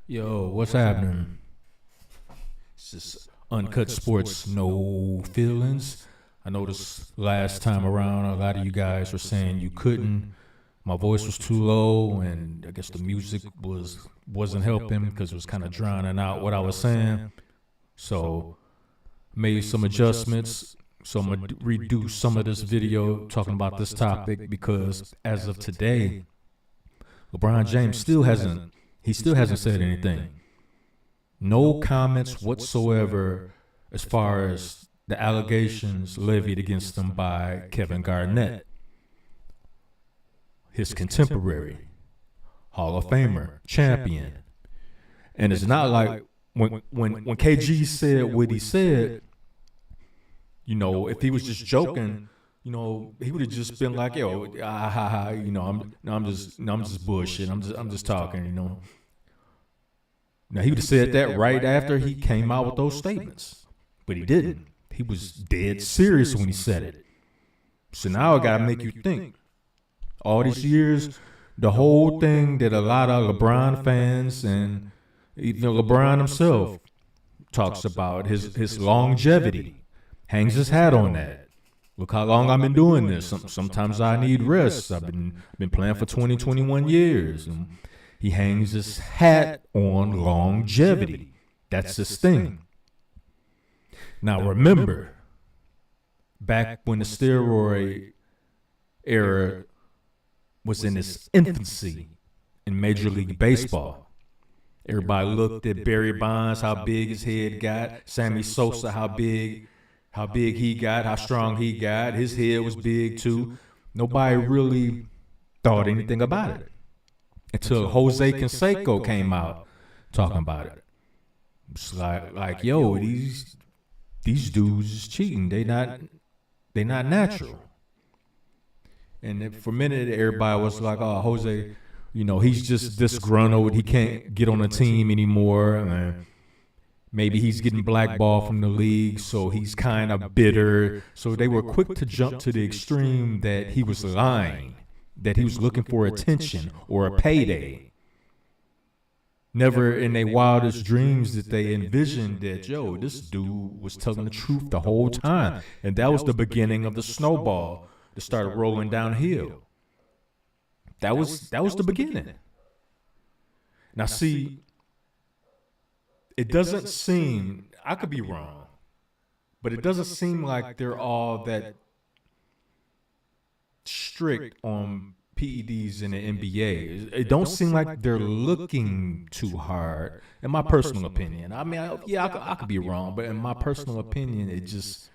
Yo, what's happening? It's just uncut sports, no feelings. I noticed last time around, a lot of you guys were saying you couldn't. My voice was too low, and I guess the music wasn't helping because it was kind of drowning out what I was saying. So made some adjustments. So I'm gonna redo some of this video talking about this topic because as of today, LeBron James still hasn't said anything. No comments whatsoever as far as the allegations levied against him by Kevin Garnett, his contemporary, Hall of Famer, champion. And it's not like when KG said what he said, if he was just joking, he would have just been like, "Yo, I'm just bullshit. I'm just talking, Now he would have said that right after he came out with those statements, but he didn't. He was dead serious when he said it. So now I gotta make you think. All these years, the whole thing that a lot of LeBron fans and even LeBron himself talks about his longevity, hangs his hat on that. Look how long I've been doing this. Sometimes I need rest. I've been playing for 20, 21 years. And he hangs his hat on longevity. That's his thing. Now remember, back when the steroid era was in its infancy in Major League Baseball, everybody looked at Barry Bonds, how big his head got. Sammy Sosa, how big he got, how strong he got. His head was big too. Nobody really thought anything about it until Jose Canseco came out talking about it. It's like yo, these dudes is cheating. They not natural. And for a minute, everybody was like, "Oh, Jose, he's just disgruntled. He can't get on a team anymore. Maybe he's getting blackballed from the league, so he's kind of bitter." So they were quick to jump to the extreme that he was lying, that he was looking for attention or a payday. Never in their wildest dreams did they envision that, yo, this dude was telling the truth the whole time. And that was the beginning of the snowball that started rolling downhill. That was the beginning. Now see, it doesn't seem, I could be wrong, but it doesn't seem like they're all that strict on PEDs in the NBA. It don't seem like they're looking too hard, in my personal opinion. I mean, I could be wrong, but in my personal opinion, it just,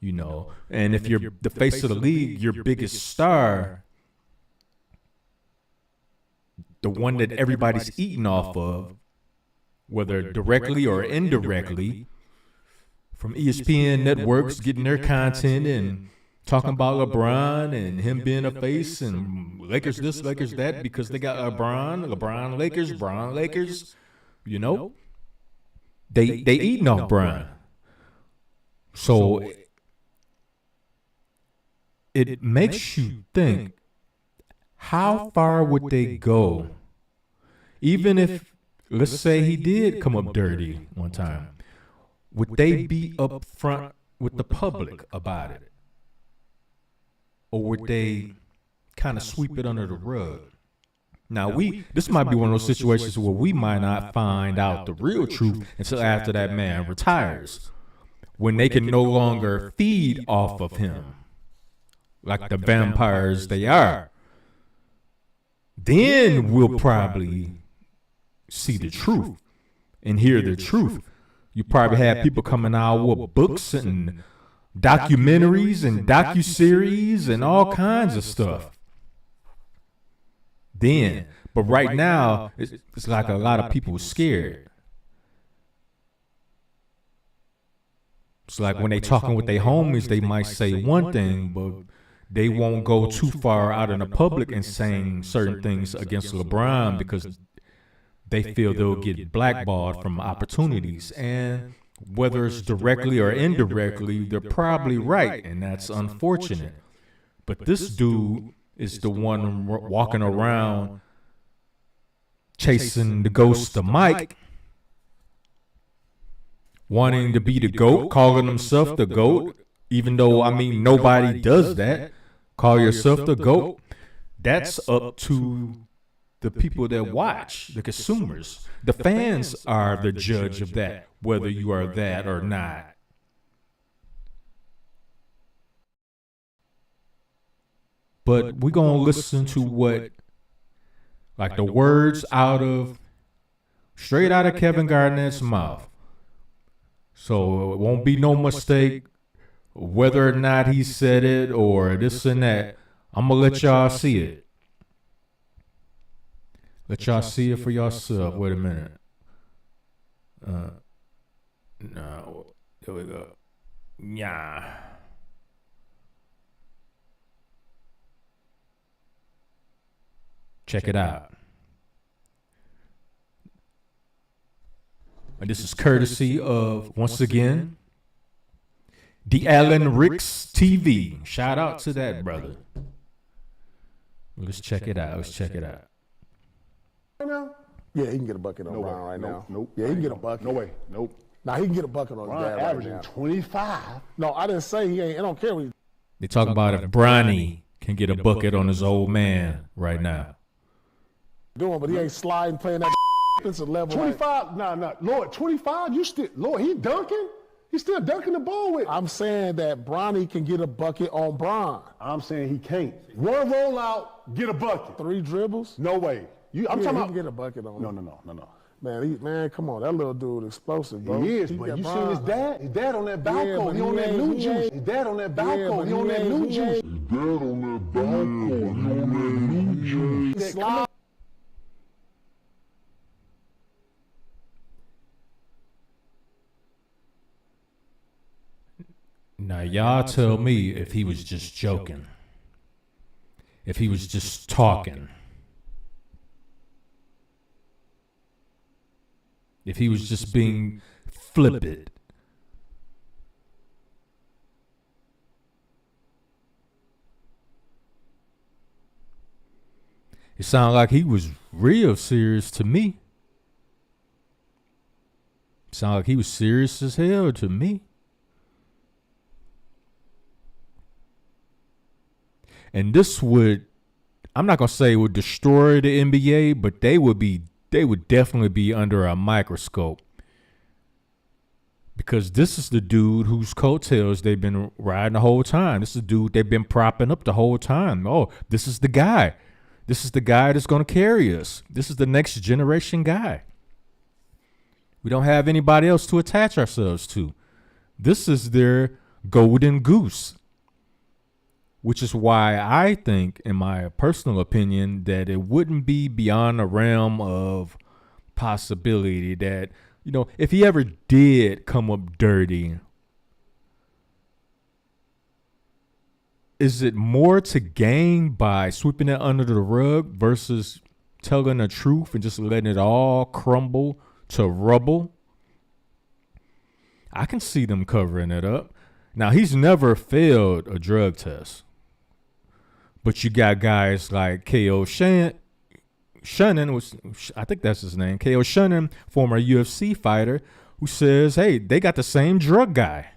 and if you're the face of the league, your biggest star, the one that everybody's eating off of, whether directly or indirectly, from ESPN networks getting their content and talking about LeBron and him being a face and Lakers this, Lakers that, because they got LeBron Lakers, Bron Lakers, they eating off Bron. So it makes you think, how far would they go, even if, let's say he did come up dirty one time, would they be up front with the public about it? Or would they kind of sweep it under the rug? Now, this might be one of those situations where we might not find out the real truth until after that man retires, when they can no longer feed off of him like the vampires they are. Then we'll probably see the truth and hear the truth. You probably have people coming out with books and documentaries and docuseries and all kinds of stuff. Then, but right now, it's like a lot of people are scared. It's like when they talking with their homies, they might say one thing, but they won't go too far out in the public and saying certain things against LeBron because they feel they'll get blackballed from opportunities. And whether it's directly or indirectly, they're probably right, and that's unfortunate. But this dude is the one walking around chasing the ghost of Mike, wanting to be the GOAT, calling himself the GOAT, even though, I mean, nobody does that. Call yourself the GOAT. That's up to the people that watch, the consumers. The fans are the judge of that, whether you are that or not. But we're going to listen to what, like the words straight out of Kevin Garnett's mouth. So it won't be no mistake whether or not he said it or this and that. I'm going to let y'all see it. Let y'all see it for yourself. Wait a minute. No. There we go. Yeah. Check it out. And this is courtesy of, once again, the Alan Ricks TV. Shout out to that brother. Let's check it out. Right now? Yeah, he can get a bucket on Bron right now. Nope. Yeah, he can get a bucket. No way. Nope. Nah, he can get a bucket on his dad right averaging now. 25. No, I didn't say he ain't. I don't care what he. They talk about if Bronny can get a bucket on his old man right now. Doing, but he ain't sliding, playing that defensive level. 25? Nah. Lord, 25? You still, Lord, he dunking? He's still dunking the ball with. I'm saying that Bronny can get a bucket on Bron. I'm saying he can't. One rollout, get a bucket. 3 dribbles? No way. I'm Yeah, talking he about. can get a bucket on him. No. Man, come on. That little dude explosive, bro. He is, but you seen his dad? His dad on that balcony. but He on he that ain't- new he juice. ain't- His dad on that balcony. but He on he that ain't- new he juice. Slide. Now, y'all tell me if he was just joking. If he was just talking. If he was just being flippant. It sounded like he was real serious to me. It sounded like he was serious as hell to me. And this would, I'm not going to say it would destroy the NBA, but they would definitely be under a microscope. Because this is the dude whose coattails they've been riding the whole time. This is the dude they've been propping up the whole time. Oh, this is the guy. This is the guy that's going to carry us. This is the next generation guy. We don't have anybody else to attach ourselves to. This is their golden goose. Which is why I think, in my personal opinion, that it wouldn't be beyond the realm of possibility that, you know, if he ever did come up dirty, is it more to gain by sweeping it under the rug versus telling the truth and just letting it all crumble to rubble? I can see them covering it up. Now, he's never failed a drug test. But you got guys like K.O. Shunnan, I think that's his name, K.O. Shunnan, former UFC fighter, who says, hey, they got the same drug guy.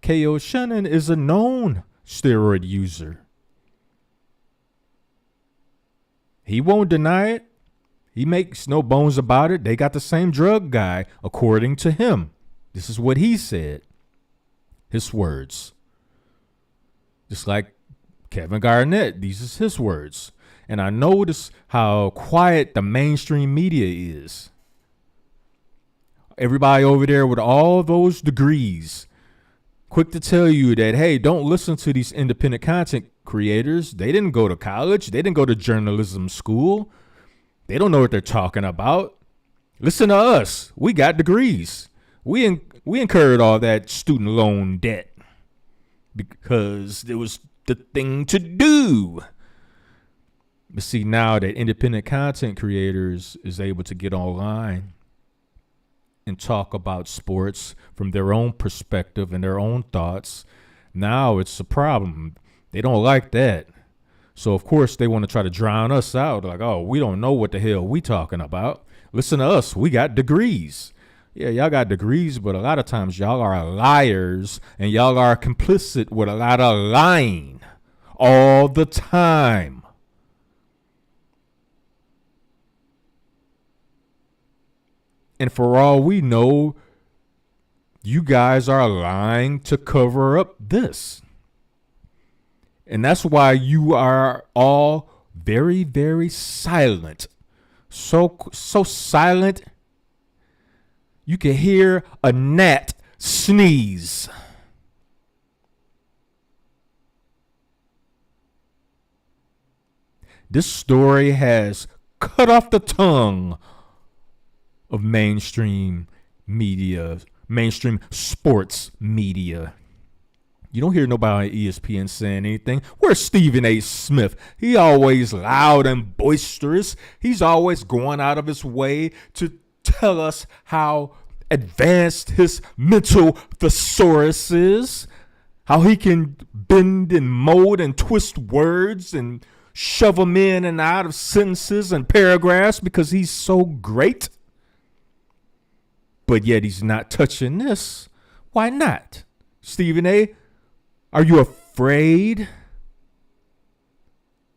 K.O. Shunnan is a known steroid user. He won't deny it. He makes no bones about it. They got the same drug guy, according to him. This is what he said. His words. Just like Kevin Garnett, these is his words. And I notice how quiet the mainstream media is. Everybody over there with all those degrees, quick to tell you that, hey, don't listen to these independent content creators. They didn't go to college. They didn't go to journalism school. They don't know what they're talking about. Listen to us. We got degrees. We incurred all that student loan debt. Because it was the thing to do. But see, now that independent content creators is able to get online and talk about sports from their own perspective and their own thoughts, now it's a problem. They don't like that. So, of course, they want to try to drown us out. Like, oh, we don't know what the hell we talking about. Listen to us. We got degrees. Yeah, y'all got degrees, but a lot of times y'all are liars and y'all are complicit with a lot of lying all the time. And for all we know, you guys are lying to cover up this. And that's why you are all very, very silent. So silent, you can hear a gnat sneeze. This story has cut off the tongue of mainstream media, mainstream sports media. You don't hear nobody on ESPN saying anything. Where's Stephen A. Smith? He always loud and boisterous. He's always going out of his way to tell us how advanced his mental thesaurus is, how he can bend and mold and twist words and shove them in and out of sentences and paragraphs because he's so great. But yet he's not touching this. Why not? Stephen A., are you afraid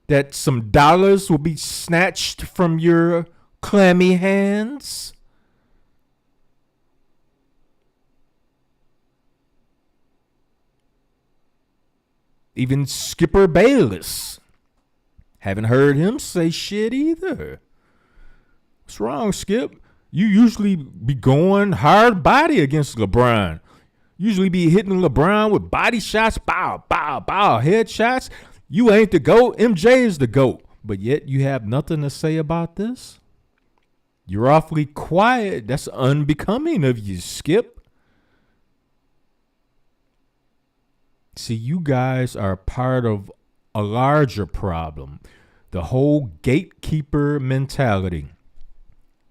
that some dollars will be snatched from your clammy hands? Even Skipper Bayless. Haven't heard him say shit either. What's wrong, Skip? You usually be going hard body against LeBron. Usually be hitting LeBron with body shots, bow, bow, bow, headshots. You ain't the GOAT. MJ is the GOAT. But yet you have nothing to say about this? You're awfully quiet. That's unbecoming of you, Skip. See, you guys are part of a larger problem. The whole gatekeeper mentality.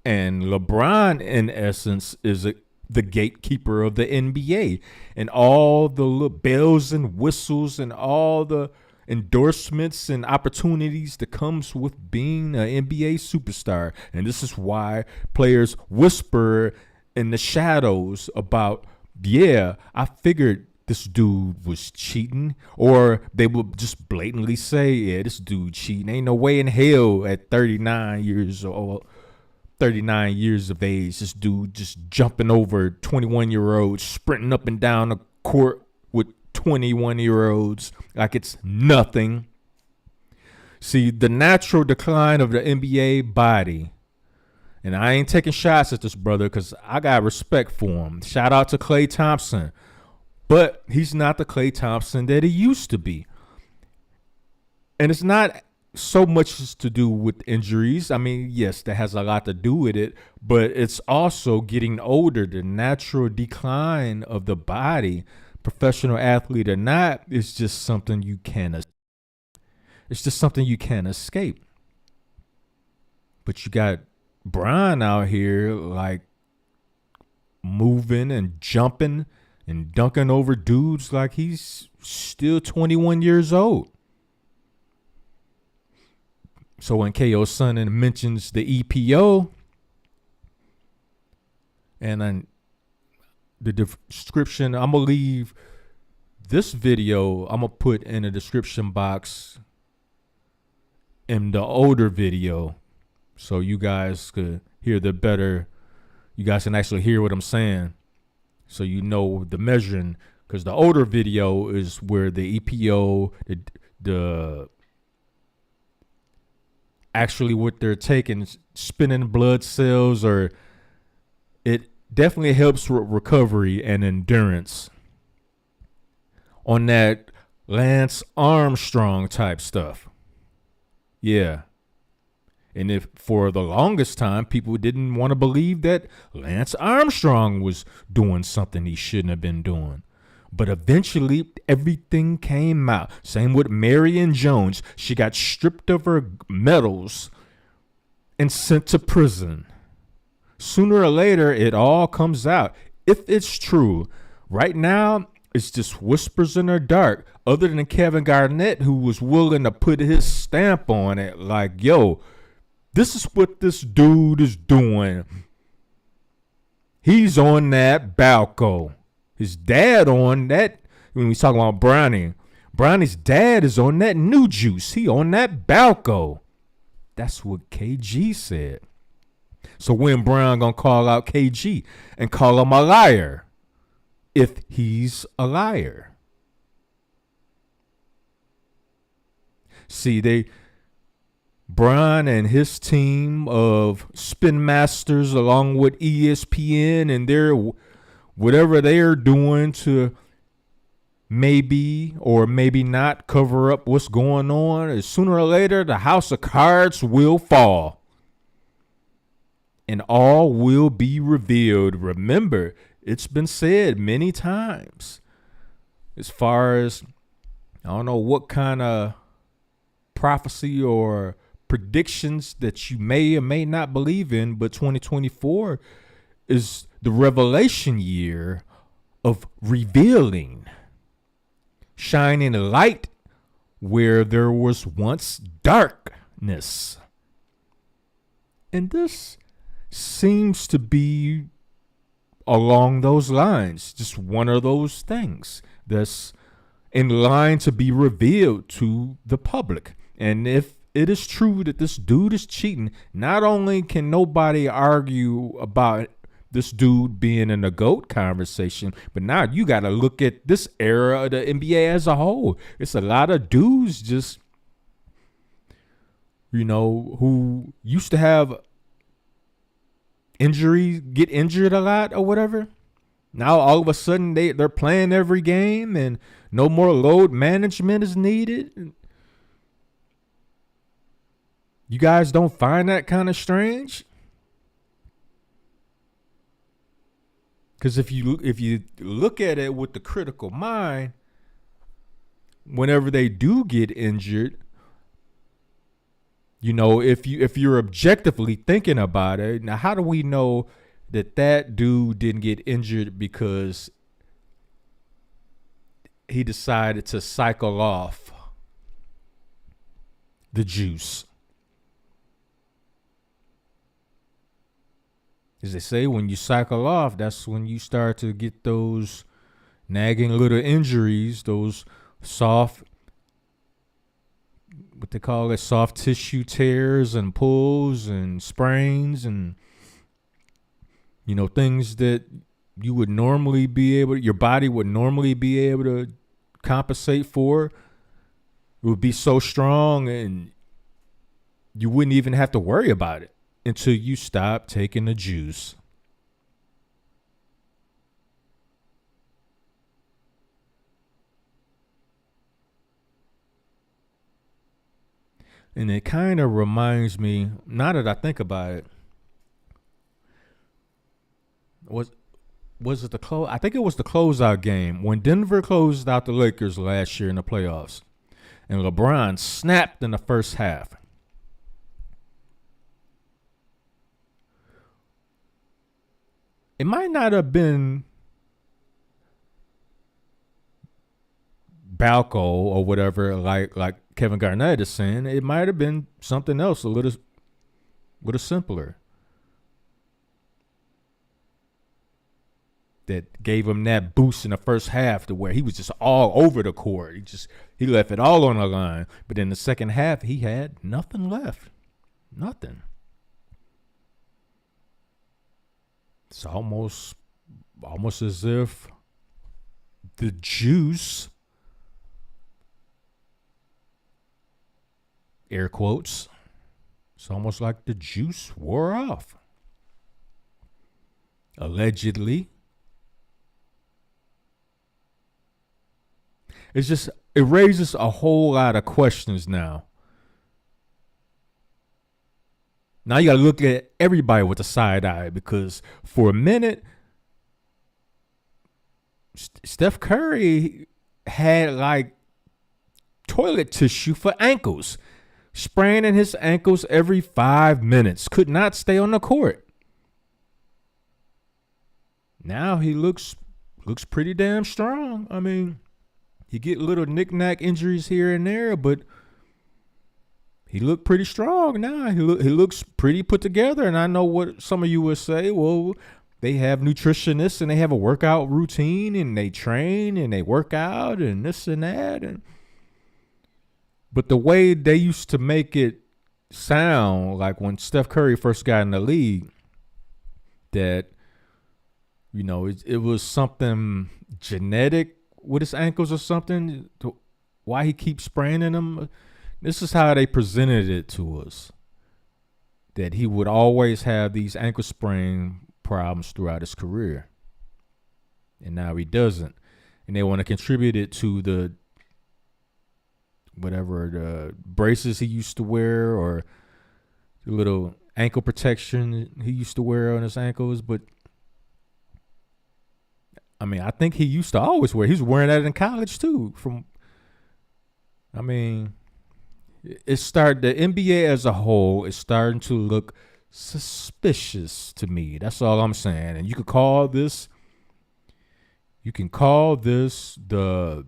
And LeBron, in essence, is the gatekeeper of the NBA. And all the bells and whistles and all the endorsements and opportunities that comes with being an NBA superstar. And this is why players whisper in the shadows about, yeah, I figured this dude was cheating. Or they will just blatantly say, yeah, this dude cheating. Ain't no way in hell at 39 years old. 39 years of age, this dude just jumping over 21-year-olds, sprinting up and down the court with 21-year-olds like it's nothing. See, the natural decline of the NBA body, and I ain't taking shots at this brother because I got respect for him. Shout out to Klay Thompson. But he's not the Klay Thompson that he used to be. And it's not so much to do with injuries. I mean, yes, that has a lot to do with it, but it's also getting older. The natural decline of the body, professional athlete or not, is just something you can't. It's just something you can't escape. But you got Brian out here like moving and jumping and dunking over dudes like he's still 21 years old. So when K.O. Sonnen mentions the EPO, and then the description, I'm going to leave this video, I'm going to put in the description box in the older video so you guys could hear the better, you guys can actually hear what I'm saying so you know the measuring, because the older video is where the EPO, the actually what they're taking, spinning blood cells, or it definitely helps with recovery and endurance on that Lance Armstrong type stuff. Yeah. And if for the longest time, people didn't want to believe that Lance Armstrong was doing something he shouldn't have been doing. But eventually, everything came out. Same with Marion Jones. She got stripped of her medals and sent to prison. Sooner or later, it all comes out. If it's true, right now, it's just whispers in the dark. Other than Kevin Garnett, who was willing to put his stamp on it, like, yo, this is what this dude is doing. He's on that balco. His dad on that. When we talking about Bronny's dad is on that new juice. He on that balco. That's what KG said. So when Brown gonna call out KG and call him a liar if he's a liar? See, Brown and his team of spin masters, along with ESPN and their whatever they're doing to maybe or maybe not cover up what's going on, sooner or later the house of cards will fall and all will be revealed. Remember, it's been said many times, as far as, I don't know what kind of prophecy or predictions that you may or may not believe in, but 2024 is the revelation year of revealing, shining light where there was once darkness. And this seems to be along those lines, just one of those things that's in line to be revealed to the public. And if it is true that this dude is cheating, not only can nobody argue about this dude being in a GOAT conversation, but now you got to look at this era of the NBA as a whole. It's a lot of dudes just, who used to have injuries, get injured a lot or whatever. Now all of a sudden they're playing every game and no more load management is needed. You guys don't find that kind of strange? Because if you look at it with the critical mind, whenever they do get injured, if you're objectively thinking about it, now how do we know that dude didn't get injured because he decided to cycle off the juice? As they say, when you cycle off, that's when you start to get those nagging little injuries, those soft, what they call it, soft tissue tears and pulls and sprains and, things that you would normally be able, your body would normally be able to compensate for. It would be so strong and you wouldn't even have to worry about it until you stop taking the juice. And it kind of reminds me, now that I think about it, was it the close? I think it was the closeout game when Denver closed out the Lakers last year in the playoffs, and LeBron snapped in the first half. It might not have been Balco or whatever, like Kevin Garnett is saying. It might have been something else, a little simpler, that gave him that boost in the first half to where he was just all over the court. He left it all on the line. But in the second half, he had nothing left. Nothing. It's almost as if the juice, air quotes, it's almost like the juice wore off. Allegedly. It raises a whole lot of questions now. Now you got to look at everybody with a side eye, because for a minute, Steph Curry had like toilet tissue for ankles, spraining his ankles every 5 minutes, could not stay on the court. Now he looks looks pretty damn strong. I mean, you get little knick-knack injuries here and there, but he looked pretty strong now. He looks pretty put together. And I know what some of you would say, well, they have nutritionists and they have a workout routine and they train and they work out and this and that. But the way they used to make it sound, like when Steph Curry first got in the league, that, you know, it was something genetic with his ankles or something, why he keeps spraining them. This is how they presented it to us, that he would always have these ankle sprain problems throughout his career. And now he doesn't. And they want to contribute it to the braces he used to wear or the little ankle protection he used to wear on his ankles. But I mean, I think he used to always wear. He was wearing that in college too. The NBA as a whole is starting to look suspicious to me. That's all I'm saying. And you can call this the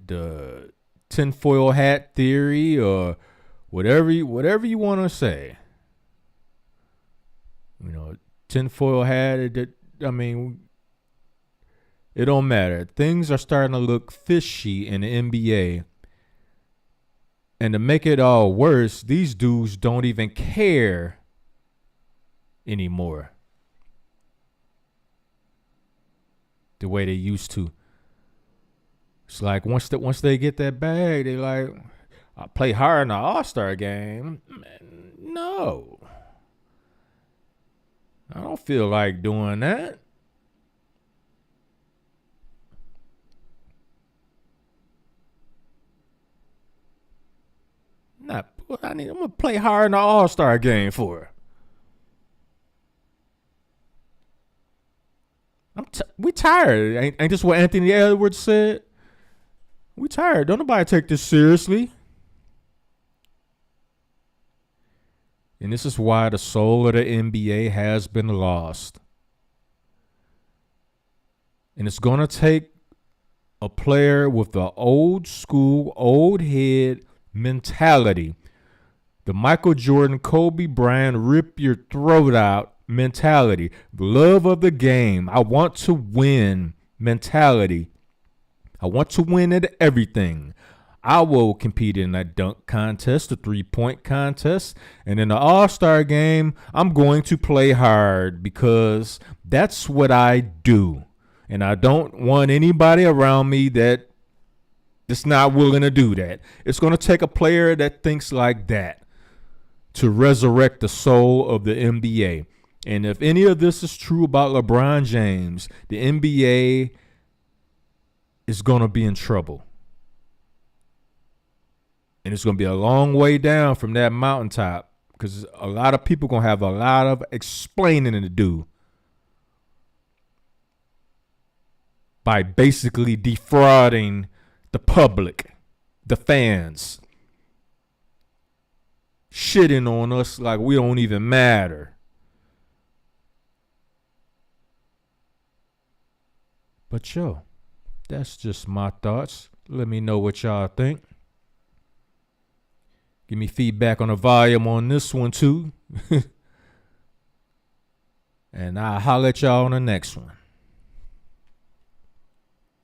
the tinfoil hat theory or whatever you want to say. You know, tinfoil hat. I mean, it don't matter. Things are starting to look fishy in the NBA. And to make it all worse, these dudes don't even care anymore the way they used to. It's like once they get that bag, they like, I play hard in the All-Star game. Man, no. I don't feel like doing that. I'm gonna play hard in the All-Star game for. We tired. Ain't this what Anthony Edwards said? We tired. Don't nobody take this seriously. And this is why the soul of the NBA has been lost. And it's gonna take a player with the old school, old head mentality. The Michael Jordan, Kobe Bryant, rip your throat out mentality. The love of the game. I want to win mentality. I want to win at everything. I will compete in a dunk contest, a three-point contest, and in the All-Star game, I'm going to play hard because that's what I do. And I don't want anybody around me that's not willing to do that. It's going to take a player that thinks like that to resurrect the soul of the NBA. And if any of this is true about LeBron James, the NBA is going to be in trouble. And it's going to be a long way down from that mountaintop because a lot of people going to have a lot of explaining to do by basically defrauding the public, the fans, shitting on us like we don't even matter. But yo, that's just my thoughts. Let me know what y'all think. Give me feedback on the volume on this one too. And I'll holler at y'all on the next one.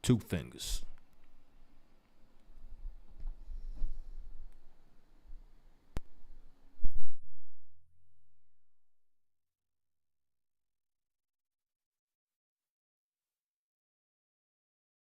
2 fingers.